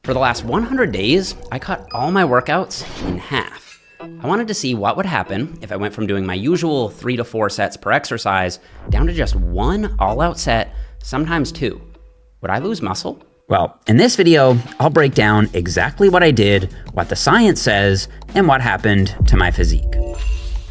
For the last 100 days, I cut all my workouts in half. I wanted to see what would happen if I went from doing my usual 3 to 4 sets per exercise down to just one all-out set, sometimes 2. Would I lose muscle? Well, in this video, I'll break down exactly what I did, what the science says, and what happened to my physique.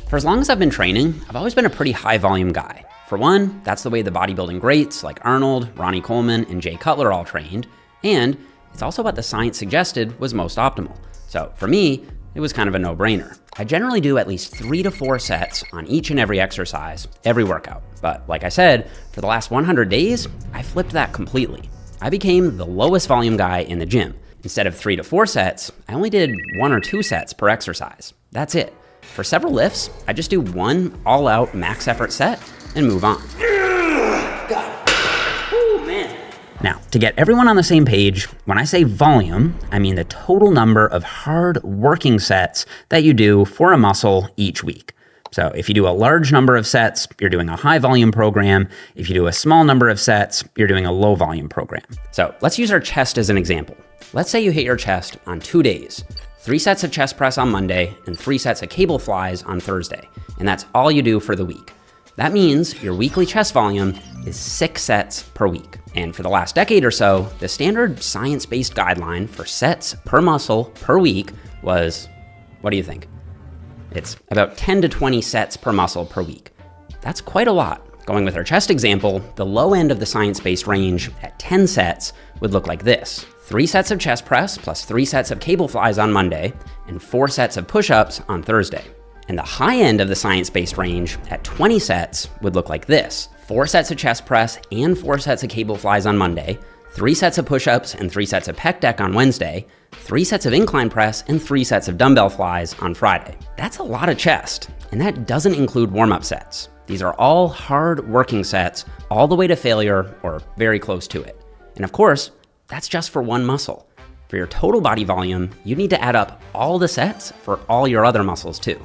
For as long as I've been training, I've always been a pretty high volume guy. For one, that's the way the bodybuilding greats like Arnold, Ronnie Coleman, and Jay Cutler all trained, and it's also what the science suggested was most optimal. So for me, it was kind of a no-brainer. I generally do at least 3 to 4 sets on each and every exercise, every workout. But like I said, for the last 100 days, I flipped that completely. I became the lowest volume guy in the gym. Instead of 3 to 4 sets, I only did 1 or 2 sets per exercise. That's it. For several lifts, I just do one all-out max effort set and move on. Got it. Oh, man. Now, to get everyone on the same page, when I say volume, I mean the total number of hard working sets that you do for a muscle each week. So if you do a large number of sets, you're doing a high volume program. If you do a small number of sets, you're doing a low volume program. So let's use our chest as an example. Let's say you hit your chest on 2 days, 3 sets of chest press on Monday and 3 sets of cable flies on Thursday. And that's all you do for the week. That means your weekly chest volume is 6 sets per week. And for the last decade or so, the standard science-based guideline for sets per muscle per week was, what do you think? It's about 10 to 20 sets per muscle per week. That's quite a lot. Going with our chest example, the low end of the science-based range at 10 sets would look like this. 3 sets of chest press plus 3 sets of cable flies on Monday and 4 sets of push-ups on Thursday. And the high end of the science-based range at 20 sets would look like this. 4 sets of chest press and 4 sets of cable flies on Monday, 3 sets of push-ups and 3 sets of pec deck on Wednesday, 3 sets of incline press and 3 sets of dumbbell flies on Friday. That's a lot of chest, and that doesn't include warm-up sets. These are all hard working sets all the way to failure or very close to it. And of course, that's just for one muscle. For your total body volume, you need to add up all the sets for all your other muscles too.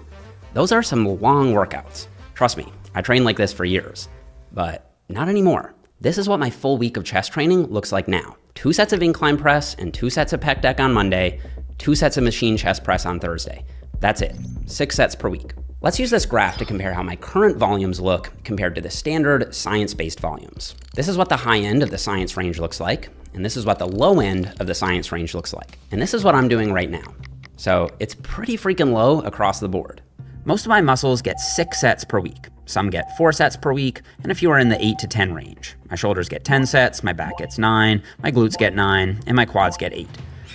Those are some long workouts. Trust me, I trained like this for years, but not anymore. This is what my full week of chest training looks like now. 2 sets of incline press and 2 sets of pec deck on Monday, 2 sets of machine chest press on Thursday. That's it, 6 sets per week. Let's use this graph to compare how my current volumes look compared to the standard science-based volumes. This is what the high end of the science range looks like, and this is what the low end of the science range looks like. And this is what I'm doing right now. So it's pretty freaking low across the board. Most of my muscles get 6 sets per week. Some get 4 sets per week, and a few are in the 8 to 10 range. My shoulders get 10 sets, my back gets 9, my glutes get 9, and my quads get 8.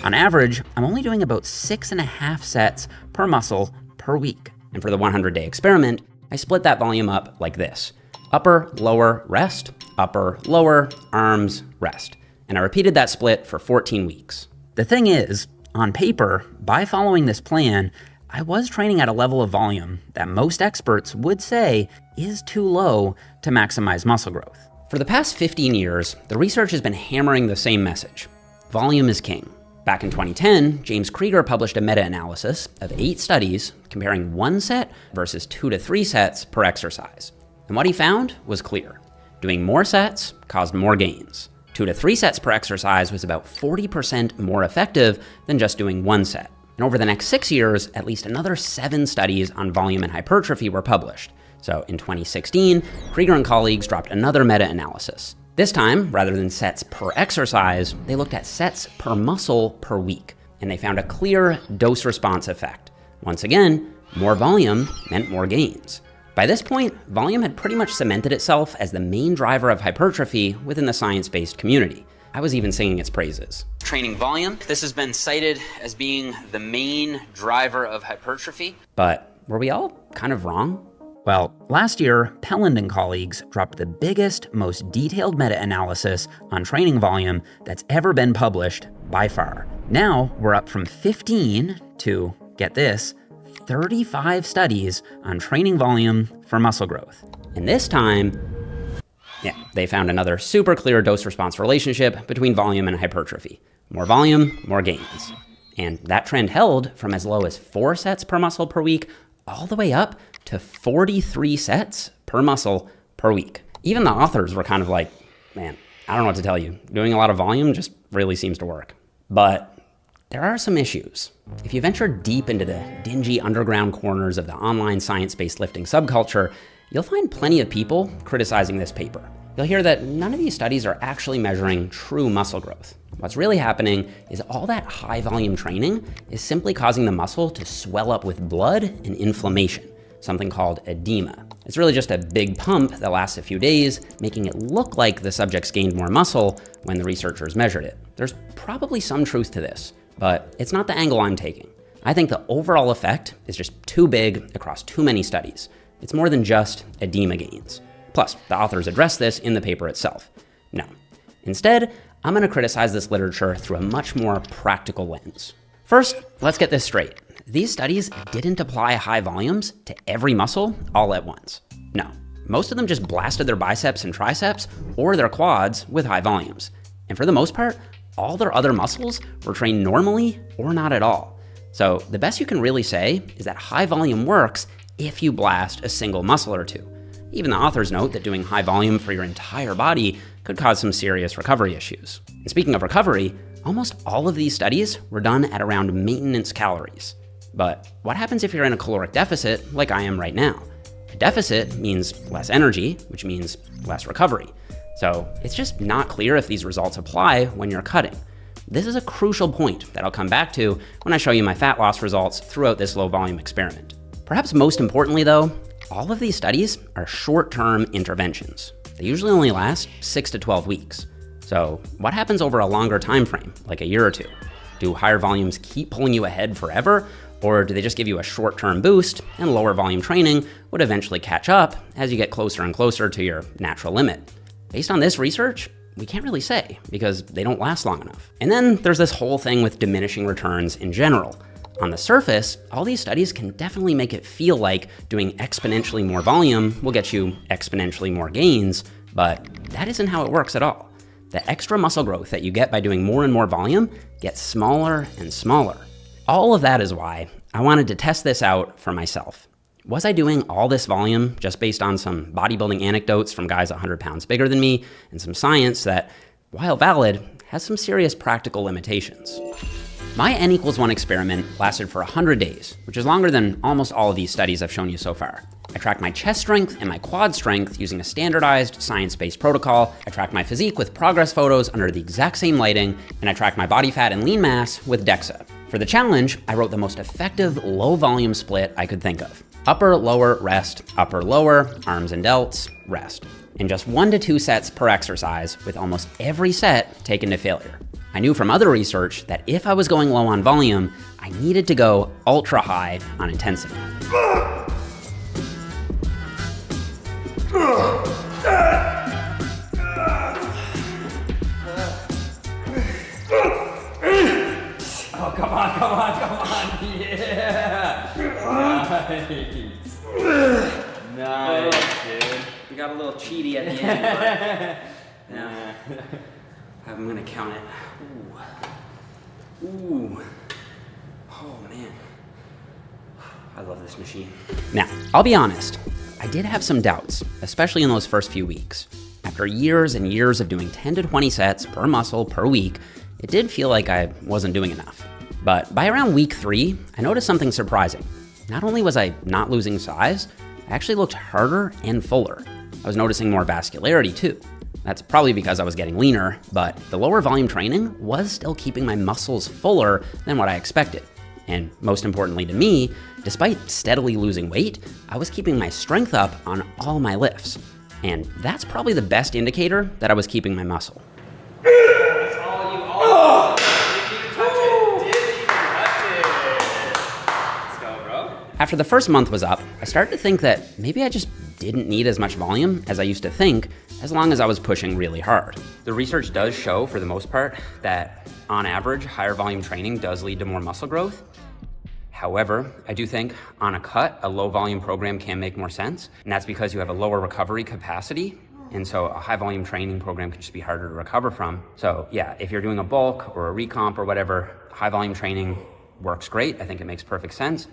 On average, I'm only doing about 6.5 sets per muscle per week. And for the 100-day experiment, I split that volume up like this. Upper, lower, rest, upper, lower, arms, rest. And I repeated that split for 14 weeks. The thing is, on paper, by following this plan, I was training at a level of volume that most experts would say is too low to maximize muscle growth. For the past 15 years, the research has been hammering the same message. Volume is king. Back in 2010, James Krieger published a meta-analysis of 8 studies comparing 1 set versus 2 to 3 sets per exercise. And what he found was clear. Doing more sets caused more gains. 2 to 3 sets per exercise was about 40% more effective than just doing 1 set. And over the next 6 years, at least another 7 studies on volume and hypertrophy were published. So in 2016, Krieger and colleagues dropped another meta-analysis. This time, rather than sets per exercise, they looked at sets per muscle per week, and they found a clear dose-response effect. Once again, more volume meant more gains. By this point, volume had pretty much cemented itself as the main driver of hypertrophy within the science-based community. I was even singing its praises. Training volume, this has been cited as being the main driver of hypertrophy. But were we all kind of wrong? Well, last year, Pelland and colleagues dropped the biggest, most detailed meta-analysis on training volume that's ever been published by far. Now, we're up from 15 to, get this, 35 studies on training volume for muscle growth. And this time, they found another super clear dose-response relationship between volume and hypertrophy. More volume, more gains. And that trend held from as low as 4 sets per muscle per week all the way up to 43 sets per muscle per week. Even the authors were kind of like, man, I don't know what to tell you. Doing a lot of volume just really seems to work. But there are some issues. If you venture deep into the dingy underground corners of the online science-based lifting subculture, you'll find plenty of people criticizing this paper. You'll hear that none of these studies are actually measuring true muscle growth. What's really happening is all that high volume training is simply causing the muscle to swell up with blood and inflammation, something called edema. It's really just a big pump that lasts a few days, making it look like the subjects gained more muscle when the researchers measured it. There's probably some truth to this, but it's not the angle I'm taking. I think the overall effect is just too big across too many studies. It's more than just edema gains. Plus, the authors address this in the paper itself. No. Instead, I'm going to criticize this literature through a much more practical lens. First, let's get this straight. These studies didn't apply high volumes to every muscle all at once. No, most of them just blasted their biceps and triceps or their quads with high volumes. And for the most part, all their other muscles were trained normally or not at all. So the best you can really say is that high volume works if you blast a single muscle or two. Even the authors note that doing high volume for your entire body could cause some serious recovery issues. And speaking of recovery, almost all of these studies were done at around maintenance calories. But what happens if you're in a caloric deficit like I am right now? A deficit means less energy, which means less recovery. So it's just not clear if these results apply when you're cutting. This is a crucial point that I'll come back to when I show you my fat loss results throughout this low volume experiment. Perhaps most importantly though, all of these studies are short-term interventions. They usually only last 6 to 12 weeks. So what happens over a longer time frame, like a year or two? Do higher volumes keep pulling you ahead forever, or do they just give you a short-term boost and lower volume training would eventually catch up as you get closer and closer to your natural limit? Based on this research, we can't really say because they don't last long enough. And then there's this whole thing with diminishing returns in general. On the surface, all these studies can definitely make it feel like doing exponentially more volume will get you exponentially more gains, but that isn't how it works at all. The extra muscle growth that you get by doing more and more volume gets smaller and smaller. All of that is why I wanted to test this out for myself. Was I doing all this volume just based on some bodybuilding anecdotes from guys 100 pounds bigger than me and some science that, while valid, has some serious practical limitations? My N=1 experiment lasted for 100 days, which is longer than almost all of these studies I've shown you so far. I tracked my chest strength and my quad strength using a standardized science-based protocol. I tracked my physique with progress photos under the exact same lighting, and I tracked my body fat and lean mass with DEXA. For the challenge, I wrote the most effective low volume split I could think of. Upper, lower, rest, upper, lower, arms and delts, rest. In just 1 to 2 sets per exercise, with almost every set taken to failure. I knew from other research that if I was going low on volume, I needed to go ultra high on intensity. Oh, come on, yeah! Nice, dude. We got a little cheaty at the end, but yeah. I'm gonna count it. Ooh. Oh man. I love this machine. Now, I'll be honest. I did have some doubts, especially in those first few weeks. After years and years of doing 10 to 20 sets per muscle per week, it did feel like I wasn't doing enough. But by around week 3, I noticed something surprising. Not only was I not losing size, I actually looked harder and fuller. I was noticing more vascularity too. That's probably because I was getting leaner, but the lower volume training was still keeping my muscles fuller than what I expected. And most importantly to me, despite steadily losing weight, I was keeping my strength up on all my lifts. And that's probably the best indicator that I was keeping my muscle. That's all you all. Didn't even touch it. Let's go, bro. After the first month was up, I started to think that maybe I just didn't need as much volume as I used to think, as long as I was pushing really hard. The research does show, for the most part, that on average, higher volume training does lead to more muscle growth. However, I do think on a cut, a low volume program can make more sense, and that's because you have a lower recovery capacity, and so a high volume training program can just be harder to recover from. So yeah, if you're doing a bulk or a recomp or whatever, high volume training works great. I think it makes perfect sense.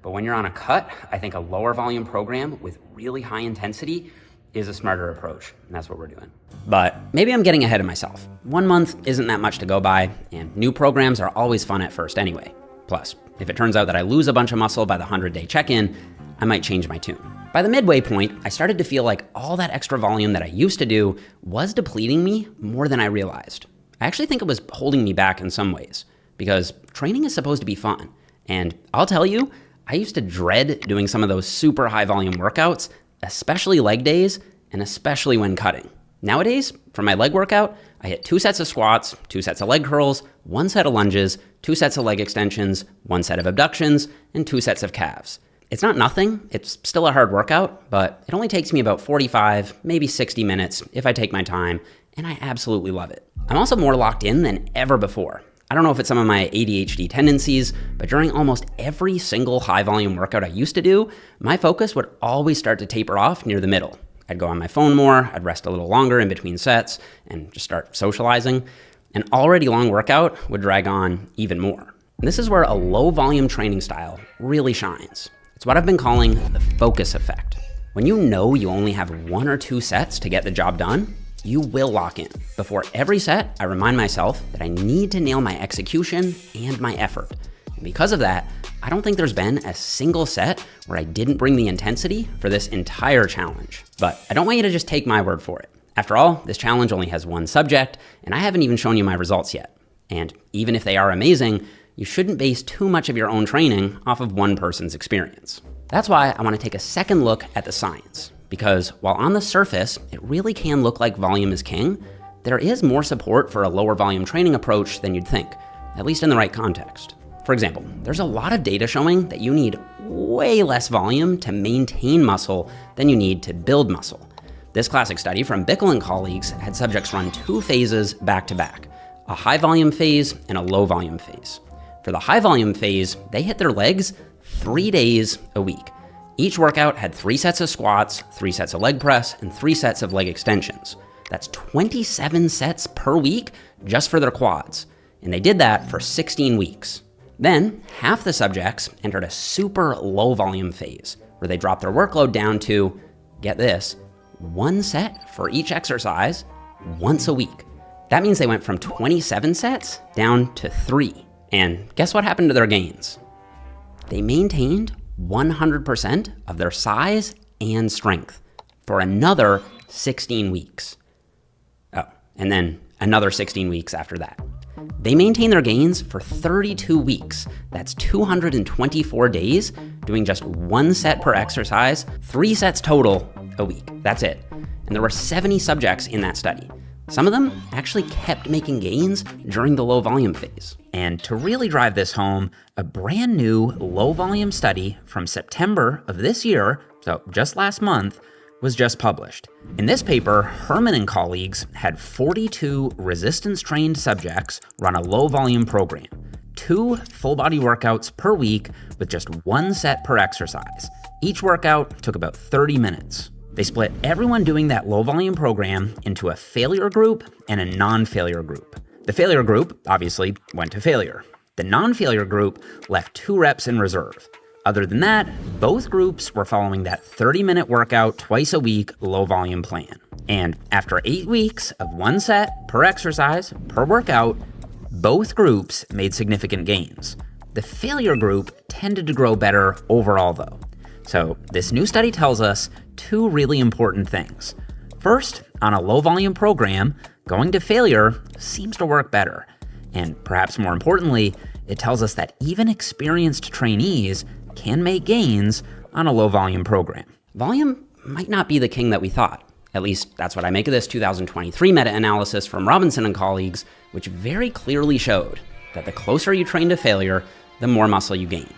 But when you're on a cut, I think a lower volume program with really high intensity is a smarter approach, and that's what we're doing. But maybe I'm getting ahead of myself. 1 month isn't that much to go by, and new programs are always fun at first anyway. Plus, if it turns out that I lose a bunch of muscle by the 100-day check-in, I might change my tune. By the midway point, I started to feel like all that extra volume that I used to do was depleting me more than I realized. I actually think it was holding me back in some ways, because training is supposed to be fun. And I'll tell you, I used to dread doing some of those super high volume workouts, especially leg days, and especially when cutting. Nowadays, for my leg workout, I hit 2 sets of squats, 2 sets of leg curls, 1 set of lunges, 2 sets of leg extensions, 1 set of abductions, and 2 sets of calves. It's not nothing, it's still a hard workout, but it only takes me about 45, maybe 60 minutes if I take my time, and I absolutely love it. I'm also more locked in than ever before. I don't know if it's some of my ADHD tendencies, but during almost every single high volume workout I used to do, my focus would always start to taper off near the middle. I'd go on my phone more, I'd rest a little longer in between sets, and just start socializing. An already long workout would drag on even more. And this is where a low volume training style really shines. It's what I've been calling the focus effect. When you know you only have 1 or 2 sets to get the job done, you will lock in. Before every set, I remind myself that I need to nail my execution and my effort. And because of that, I don't think there's been a single set where I didn't bring the intensity for this entire challenge. But I don't want you to just take my word for it. After all, this challenge only has 1 subject, and I haven't even shown you my results yet. And even if they are amazing, you shouldn't base too much of your own training off of one person's experience. That's why I want to take a second look at the science. Because while on the surface, it really can look like volume is king, there is more support for a lower volume training approach than you'd think, at least in the right context. For example, there's a lot of data showing that you need way less volume to maintain muscle than you need to build muscle. This classic study from Bickel and colleagues had subjects run 2 phases back to back, a high volume phase and a low volume phase. For the high volume phase, they hit their legs 3 days a week. Each workout had 3 sets of squats, 3 sets of leg press, and 3 sets of leg extensions. That's 27 sets per week just for their quads. And they did that for 16 weeks. Then, half the subjects entered a super low volume phase, where they dropped their workload down to, get this, 1 set for each exercise once a week. That means they went from 27 sets down to 3. And guess what happened to their gains? They maintained 100% of their size and strength for another 16 weeks. Oh, and then another 16 weeks after that. They maintained their gains for 32 weeks. That's 224 days, doing just 1 set per exercise, 3 sets total a week. That's it. And there were 70 subjects in that study. Some of them actually kept making gains during the low volume phase. And to really drive this home, a brand new low volume study from September of this year, so just last month, was just published. In this paper, Herman and colleagues had 42 resistance-trained subjects run a low volume program, 2 full body workouts per week with just 1 set per exercise. Each workout took about 30 minutes. They split everyone doing that low volume program into a failure group and a non-failure group. The failure group, obviously, went to failure. The non-failure group left 2 reps in reserve. Other than that, both groups were following that 30-minute workout twice a week low volume plan. And after 8 weeks of 1 set per exercise per workout, both groups made significant gains. The failure group tended to grow better overall though. So this new study tells us 2 really important things. First, on a low volume program, going to failure seems to work better. And perhaps more importantly, it tells us that even experienced trainees can make gains on a low volume program. Volume might not be the king that we thought. At least that's what I make of this 2023 meta-analysis from Robinson and colleagues, which very clearly showed that the closer you train to failure, the more muscle you gain.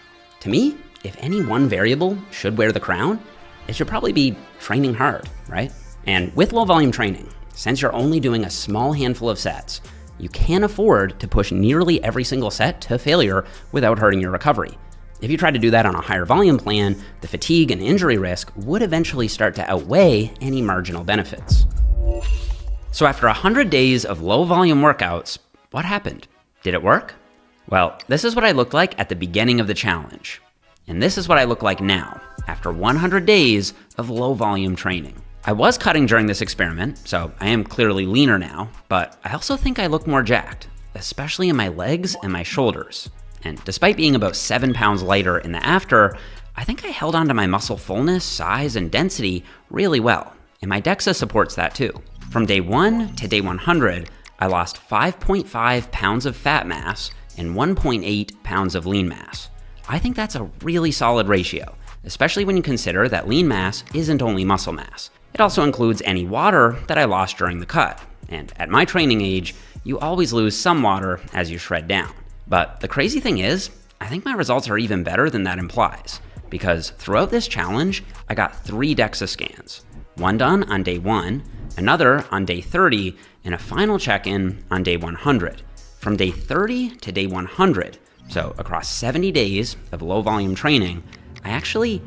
To me, if any one variable should wear the crown, it should probably be training hard, right? And with low volume training, since you're only doing a small handful of sets, you can't afford to push nearly every single set to failure without hurting your recovery. If you try to do that on a higher volume plan, the fatigue and injury risk would eventually start to outweigh any marginal benefits. So after 100 days of low volume workouts, what happened? Did it work? Well, this is what I looked like at the beginning of the challenge. And this is what I look like now, after 100 days of low volume training. I was cutting during this experiment, so I am clearly leaner now, but I also think I look more jacked, especially in my legs and my shoulders. And despite being about 7 pounds lighter in the after, I think I held on to my muscle fullness, size, and density really well. And my DEXA supports that too. From day 1 to day 100, I lost 5.5 pounds of fat mass and 1.8 pounds of lean mass. I think that's a really solid ratio, especially when you consider that lean mass isn't only muscle mass. It also includes any water that I lost during the cut. And at my training age, you always lose some water as you shred down. But the crazy thing is, I think my results are even better than that implies, because throughout this challenge, I got 3 DEXA scans. One done on day 1, another on day 30, and a final check-in on day 100. From day 30 to day 100, so across 70 days of low volume training, I actually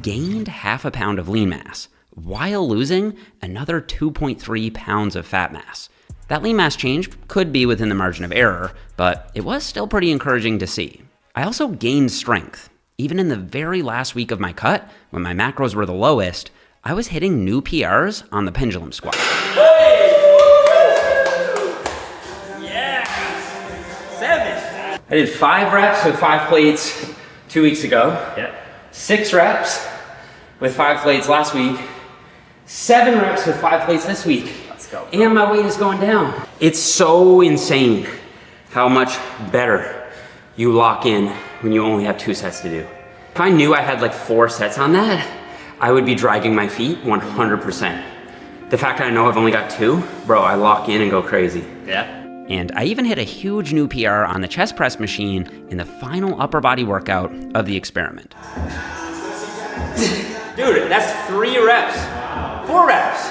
gained half a pound of lean mass while losing another 2.3 pounds of fat mass. That lean mass change could be within the margin of error, but it was still pretty encouraging to see. I also gained strength. Even in the very last week of my cut, when my macros were the lowest, I was hitting new PRs on the pendulum squat. Yeah! 7! I did 5 reps with 5 plates 2 weeks ago. Yep. 6 reps with 5 plates last week. 7 reps with 5 plates this week. Let's go. And my weight is going down. It's so insane how much better you lock in when you only have 2 sets to do. If I knew I had like 4 sets on that, I would be dragging my feet 100%. The fact that I know I've only got 2, bro, I lock in and go crazy. Yeah. And I even hit a huge new PR on the chest press machine in the final upper body workout of the experiment. Dude, that's 3 reps. 4 reps.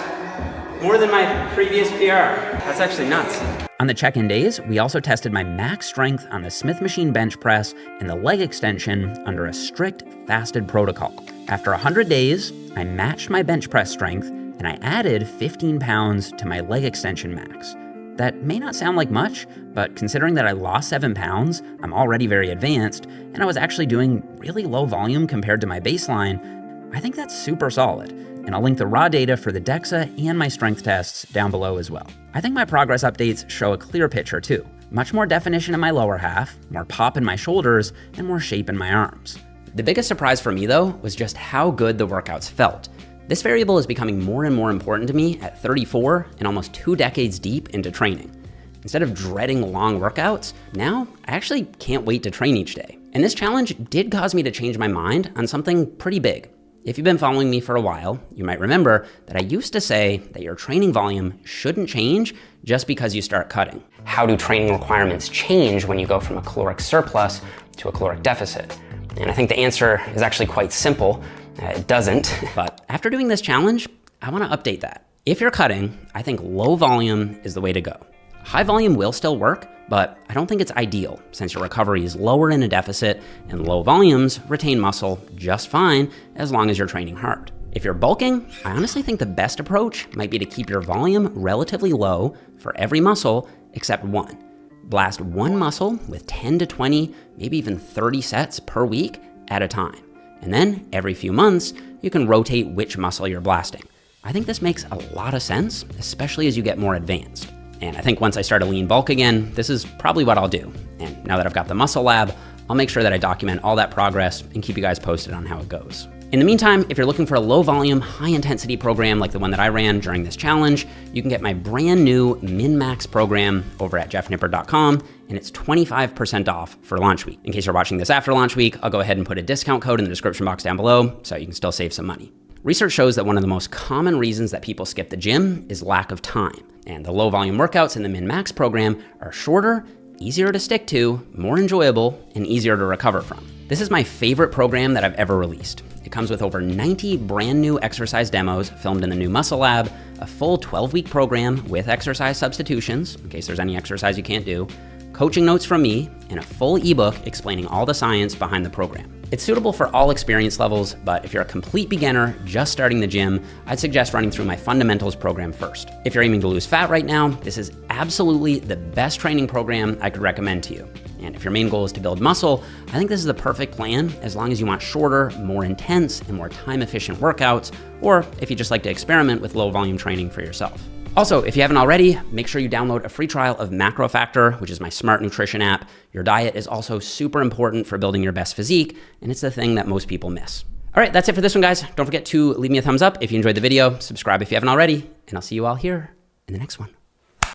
More than my previous PR. That's actually nuts. On the check-in days, we also tested my max strength on the Smith machine bench press and the leg extension under a strict fasted protocol. After 100 days, I matched my bench press strength and I added 15 pounds to my leg extension max. That may not sound like much, but considering that I lost 7 pounds, I'm already very advanced, and I was actually doing really low volume compared to my baseline, I think that's super solid. And I'll link the raw data for the DEXA and my strength tests down below as well. I think my progress updates show a clear picture too. Much more definition in my lower half, more pop in my shoulders, and more shape in my arms. The biggest surprise for me though was just how good the workouts felt. This variable is becoming more and more important to me at 34 and almost 2 decades deep into training. Instead of dreading long workouts, now I actually can't wait to train each day. And this challenge did cause me to change my mind on something pretty big. If you've been following me for a while, you might remember that I used to say that your training volume shouldn't change just because you start cutting. How do training requirements change when you go from a caloric surplus to a caloric deficit? And I think the answer is actually quite simple. It doesn't. But after doing this challenge, I want to update that. If you're cutting, I think low volume is the way to go. High volume will still work, but I don't think it's ideal since your recovery is lower in a deficit and low volumes retain muscle just fine as long as you're training hard. If you're bulking, I honestly think the best approach might be to keep your volume relatively low for every muscle except one. Blast one muscle with 10 to 20, maybe even 30 sets per week at a time. And then every few months, you can rotate which muscle you're blasting. I think this makes a lot of sense, especially as you get more advanced. And I think once I start a lean bulk again, this is probably what I'll do. And now that I've got the muscle lab, I'll make sure that I document all that progress and keep you guys posted on how it goes. In the meantime, if you're looking for a low volume, high intensity program like the one that I ran during this challenge, you can get my brand new min-max program over at jeffnipper.com, and it's 25% off for launch week. In case you're watching this after launch week, I'll go ahead and put a discount code in the description box down below so you can still save some money. Research shows that one of the most common reasons that people skip the gym is lack of time. And the low volume workouts in the min-max program are shorter, easier to stick to, more enjoyable, and easier to recover from. This is my favorite program that I've ever released. It comes with over 90 brand new exercise demos filmed in the new Muscle Lab, a full 12-week program with exercise substitutions, in case there's any exercise you can't do, coaching notes from me, and a full ebook explaining all the science behind the program. It's suitable for all experience levels, but if you're a complete beginner just starting the gym, I'd suggest running through my fundamentals program first. If you're aiming to lose fat right now, this is absolutely the best training program I could recommend to you. And if your main goal is to build muscle, I think this is the perfect plan as long as you want shorter, more intense, and more time-efficient workouts, or if you just like to experiment with low-volume training for yourself. Also, if you haven't already, make sure you download a free trial of Macro Factor, which is my smart nutrition app. Your diet is also super important for building your best physique, and it's the thing that most people miss. All right, that's it for this one, guys. Don't forget to leave me a thumbs up if you enjoyed the video, subscribe if you haven't already, and I'll see you all here in the next one.